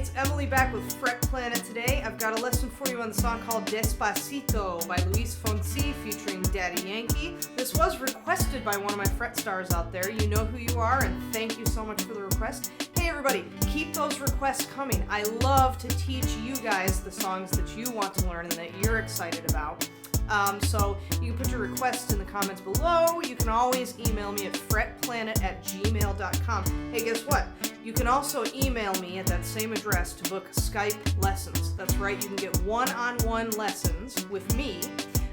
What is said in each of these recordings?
it's Emily back with Fret Planet today. I've got a lesson for you on the song called Despacito by Fonsi featuring Daddy Yankee. This was requested by one of my fret stars out there. You know who you are, and thank you so much for the request. Hey everybody, keep those requests coming. I love to teach you guys the songs that you want to learn and that you're excited about. So you can put your requests in the comments below. You can always email me at fretplanet@gmail.com. Hey, guess what? You can also email me at that same address to book Skype lessons. That's right, you can get one-on-one lessons with me.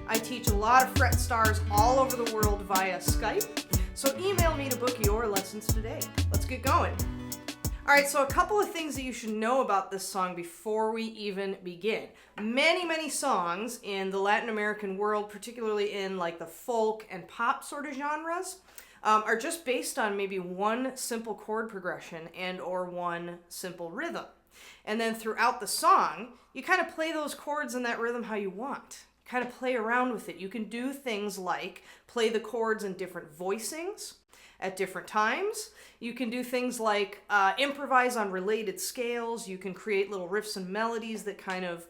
I teach a lot of fret stars all over the world via Skype. So email me to book your lessons today. Let's get going. All right, so a couple of things that you should know about this song before we even begin. Many songs in the Latin American world, particularly in like the folk and pop sort of genres, are just based on maybe one simple chord progression and or one simple rhythm. And then throughout the song, you kind of play those chords and that rhythm how you want. Kind of play around with it. You can do things like play the chords in different voicings at different times. You can do things like improvise on related scales. You can create little riffs and melodies that kind of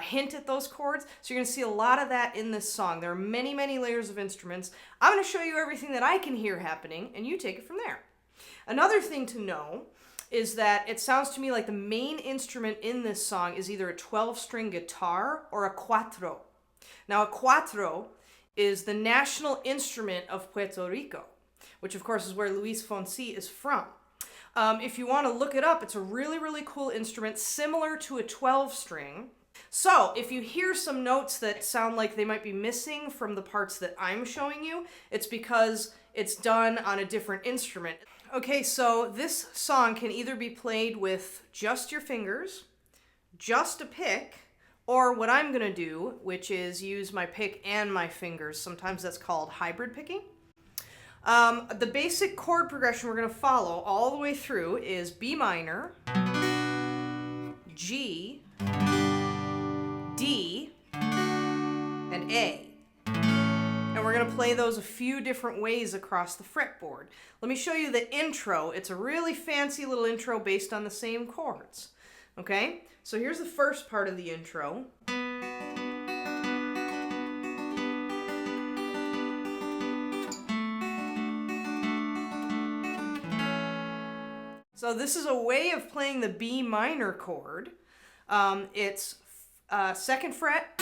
hint at those chords. So you're going to see a lot of that in this song. There are many layers of instruments. I'm going to show you everything that I can hear happening, and you take it from there. Another thing to know is that it sounds to me like the main instrument in this song is either a 12-string guitar or a cuatro. Now, a cuatro is the national instrument of Puerto Rico, which of course is where Fonsi is from. If you want to look it up, it's a really cool instrument similar to a 12-string. So if you hear some notes that sound like they might be missing from the parts that I'm showing you, it's because it's done on a different instrument. Okay, so this song can either be played with just your fingers, just a pick, or what I'm going to do, which is use my pick and my fingers. Sometimes that's called hybrid picking. The basic chord progression we're going to follow all the way through is B minor, G, D, and A. And we're going to play those a few different ways across the fretboard. Let me show you the intro. It's a really fancy little intro based on the same chords. Okay? So here's the first part of the intro. So this is a way of playing the B minor chord. It's 2nd fret,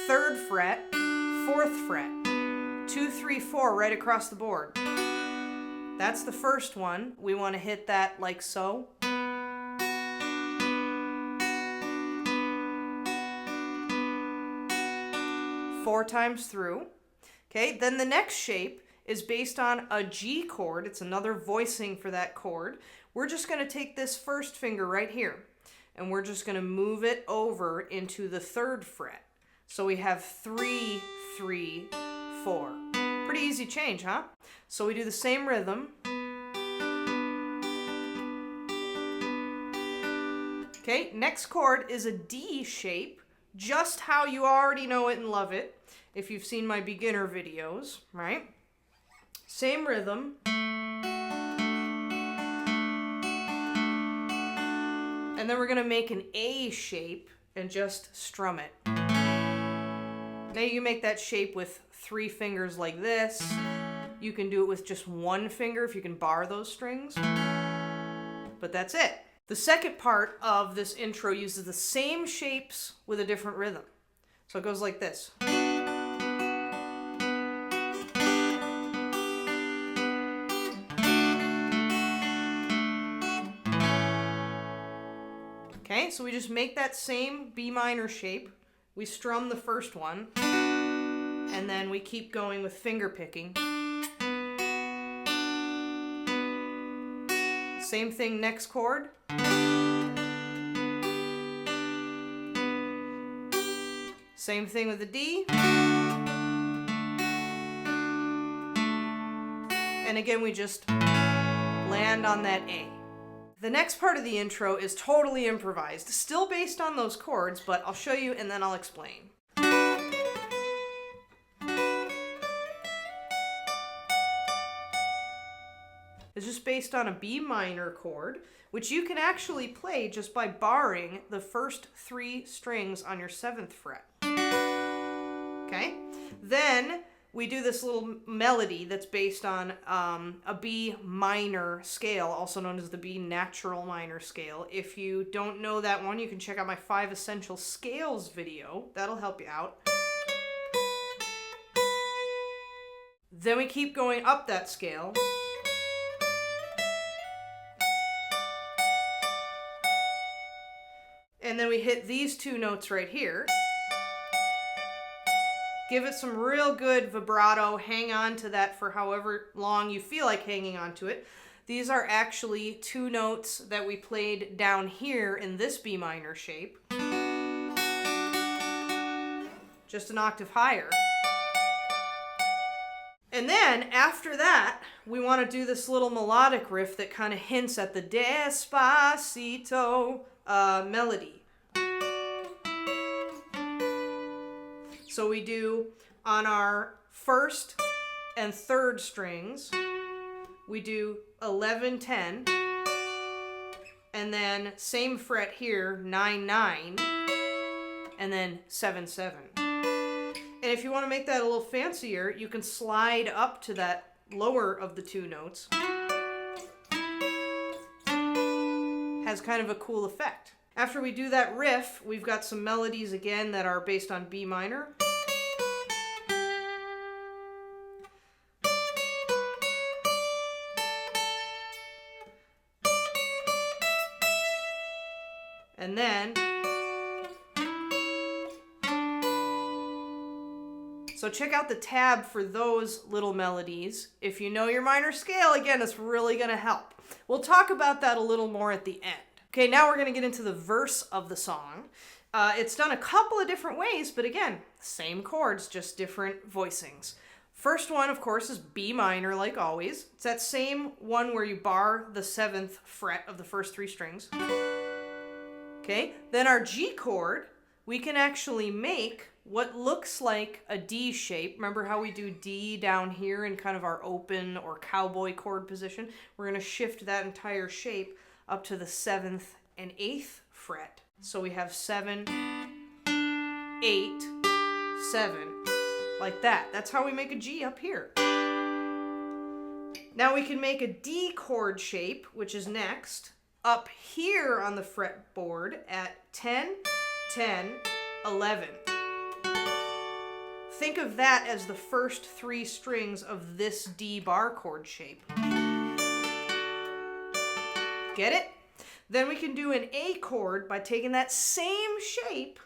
3rd fret, 4th fret, 2, 3, 4 right across the board. That's the first one. We want to hit that like so. Four times through. Okay, then the next shape is based on a G chord. It's another voicing for that chord. We're just going to take this first finger right here, and we're just going to move it over into the 3rd fret. So we have 3, 3, 4. Pretty easy change, huh? So we do the same rhythm. Okay, next chord is a D shape, just how you already know it and love it if you've seen my beginner videos, right? Same rhythm. And then we're going to make an A shape and just strum it. Now you can make that shape with 3 fingers like this. You can do it with just 1 finger if you can bar those strings. But that's it. The second part of this intro uses the same shapes with a different rhythm. So it goes like this. Okay, so we just make that same B minor shape. We strum the first one, and then we keep going with finger picking. Same thing, next chord. Same thing with the D. And again, we just land on that A. The next part of the intro is totally improvised, still based on those chords, but I'll show you and then I'll explain. It's just based on a B minor chord, which you can actually play just by barring the first 3 strings on your 7th fret. Okay? Then we do this little melody that's based on a B minor scale, also known as the B natural minor scale. If you don't know that one, you can check out my 5 essential scales video. That'll help you out. Then we keep going up that scale. And then we hit these 2 notes right here. Give it some real good vibrato. Hang on to that for however long you feel like hanging on to it. These are actually 2 notes that we played down here in this B minor shape. Just an octave higher. And then after that, we want to do this little melodic riff that kind of hints at the Despacito melody. So we do on our 1st and 3rd strings, we do 11, 10, and then same fret here, 9, 9, and then 7, 7. And if you want to make that a little fancier, you can slide up to that lower of the 2 notes. Has kind of a cool effect. After we do that riff, we've got some melodies again that are based on B minor. And then, so check out the tab for those little melodies. If you know your minor scale, again, it's really going to help. We'll talk about that a little more at the end. Okay, now we're going to get into the verse of the song. It's done a couple of different ways, but again, same chords, just different voicings. First one, of course, is B minor, like always. It's that same one where you bar the 7th fret of the first 3 strings. Okay, then our G chord, we can actually make what looks like a D shape. Remember how we do D down here in kind of our open or cowboy chord position? We're going to shift that entire shape up to the 7th and 8th fret. So we have 7, 8, 7, like that. That's how we make a G up here. Now we can make a D chord shape, which is next, up here on the fretboard at 10, 10, 11. Think of that as the first 3 strings of this D bar chord shape. Get it? Then we can do an A chord by taking that same shape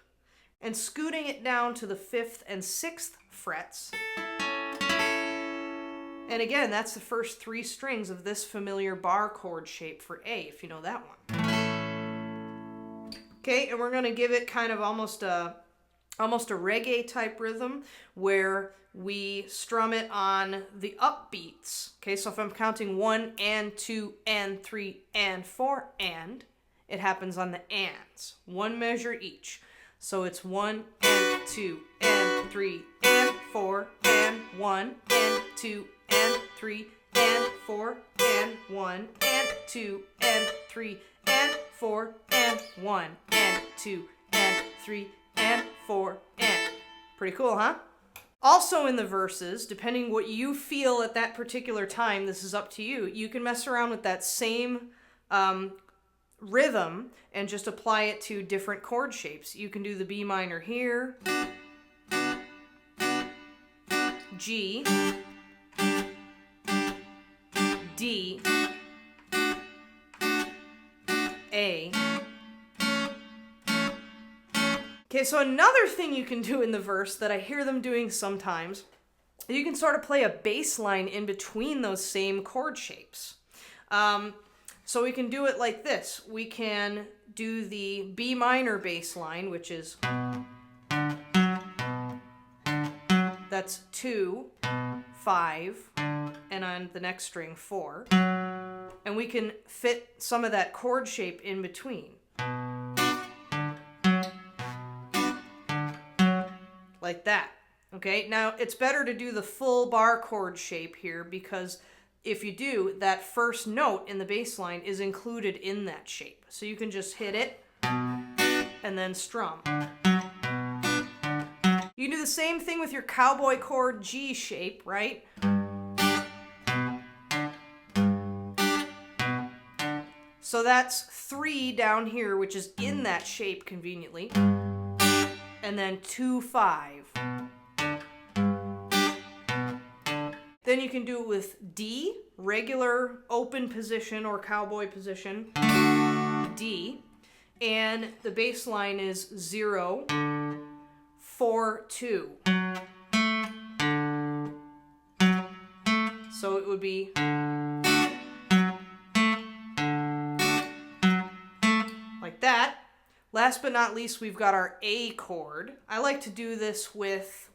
and scooting it down to the 5th and 6th frets. And again, that's the first 3 strings of this familiar bar chord shape for A, if you know that one. Okay, and we're going to give it kind of almost a reggae type rhythm where we strum it on the upbeats. Okay, so if I'm counting 1 and 2 and 3 and 4 and, it happens on the ands. 1 measure each. So it's 1 and 2 and 3 and 4 and 1 and 2 and 3 and 4 and 1 and 2 and 3 and 4 and 1 and 2 and 3 and 4 and. Pretty cool, huh? Also in the verses, depending what you feel at that particular time, this is up to you, you can mess around with that same rhythm and just apply it to different chord shapes. You can do the B minor here, G, D, A. Okay, so another thing you can do in the verse that I hear them doing sometimes, you can sort of play a bass line in between those same chord shapes. So we can do it like this. We can do the B minor bass line, which is, that's 2, 5, and on the next string 4. And we can fit some of that chord shape in between. Like that. Okay, now it's better to do the full bar chord shape here because if you do, that first note in the bass line is included in that shape. So you can just hit it and then strum. You can do the same thing with your cowboy chord G shape, right? So that's 3 down here, which is in that shape conveniently. And then 2, 5. Then you can do it with D, regular open position or cowboy position, D. And the bass line is 0, 4, 2. So it would be like that. Last but not least, we've got our A chord. I like to do this with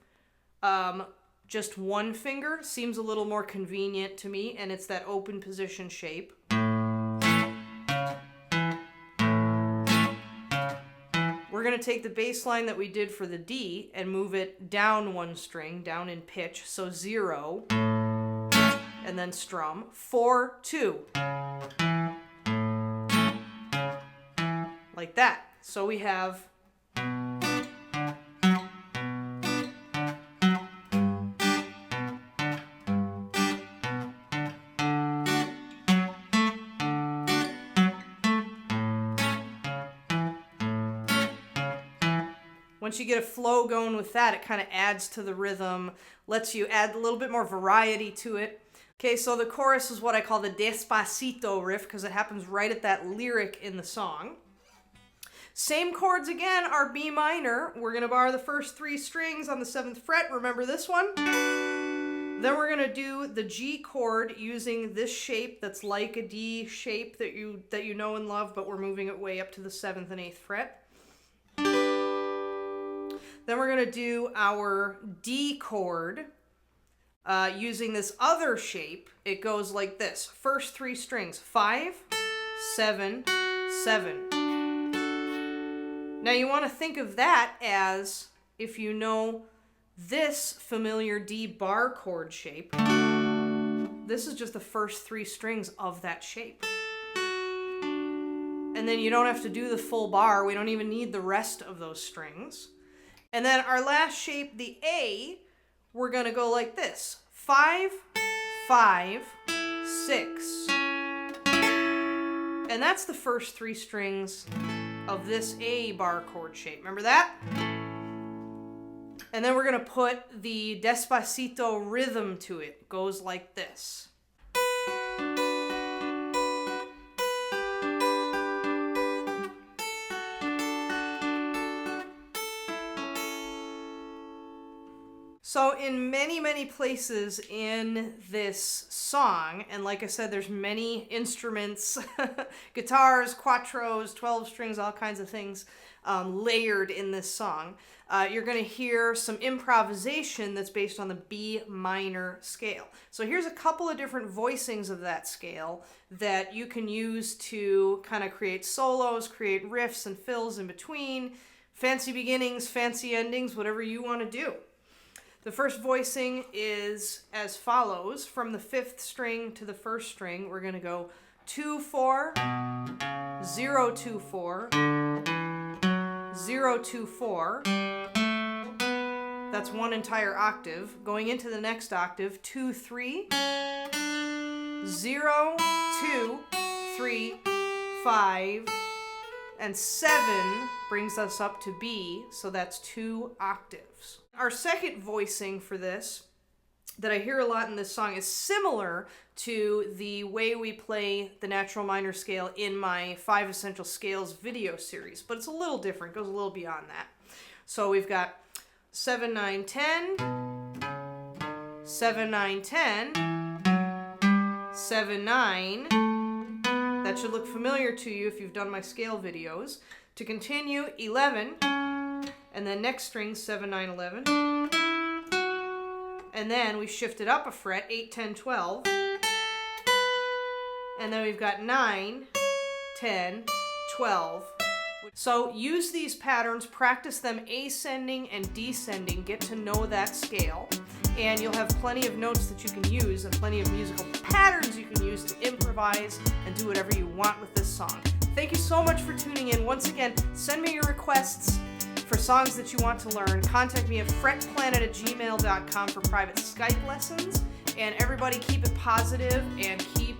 just one finger. Seems a little more convenient to me, and it's that open position shape. We're going to take the bass line that we did for the D and move it down one string, down in pitch, so 0, and then strum, 4, 2. Like that. So we have once you get a flow going with that, it kind of adds to the rhythm, lets you add a little bit more variety to it. Okay, so the chorus is what I call the Despacito riff because it happens right at that lyric in the song. Same chords again are B minor. We're going to bar the first 3 strings on the 7th fret. Remember this one? Then we're going to do the G chord using this shape that's like a D shape that you know and love, but we're moving it way up to the 7th and 8th fret. Then we're going to do our D chord using this other shape. It goes like this. First 3 strings, 5, 7, 7. Now you want to think of that as, if you know this familiar D bar chord shape, this is just the first 3 strings of that shape. And then you don't have to do the full bar. We don't even need the rest of those strings. And then our last shape, the A, we're going to go like this. 5, 5, 6. And that's the first 3 strings of this A bar chord shape. Remember that? And then we're going to put the Despacito rhythm to it. It goes like this. So in many, many places in this song, and like I said, there's many instruments, guitars, quattros, 12 strings, all kinds of things layered in this song. You're going to hear some improvisation that's based on the B minor scale. So here's a couple of different voicings of that scale that you can use to kind of create solos, create riffs and fills in between, fancy beginnings, fancy endings, whatever you want to do. The first voicing is as follows. From the 5th string to the 1st string, we're going to go 2, 4, 0, 2, 4, 0, 2, 4. That's one entire octave. Going into the next octave, 2, 3, 0, 2, 3, 5, and 7 brings us up to B, so that's 2 octaves. Our second voicing for this that I hear a lot in this song is similar to the way we play the natural minor scale in my 5 Essential Scales video series, but it's a little different, goes a little beyond that. So we've got 7, 9, 10, 7, 9, 10, 7, 9. That should look familiar to you if you've done my scale videos. To continue, 11, and then next string, 7, 9, 11. And then we shifted up a fret, 8, 10, 12. And then we've got 9, 10, 12. So use these patterns, practice them ascending and descending, get to know that scale. and you'll have plenty of notes that you can use and plenty of musical patterns you can use to improvise and do whatever you want with this song. Thank you so much for tuning in. Once again, send me your requests for songs that you want to learn. Contact me at fretplanet@gmail.com for private Skype lessons. And everybody keep it positive and keep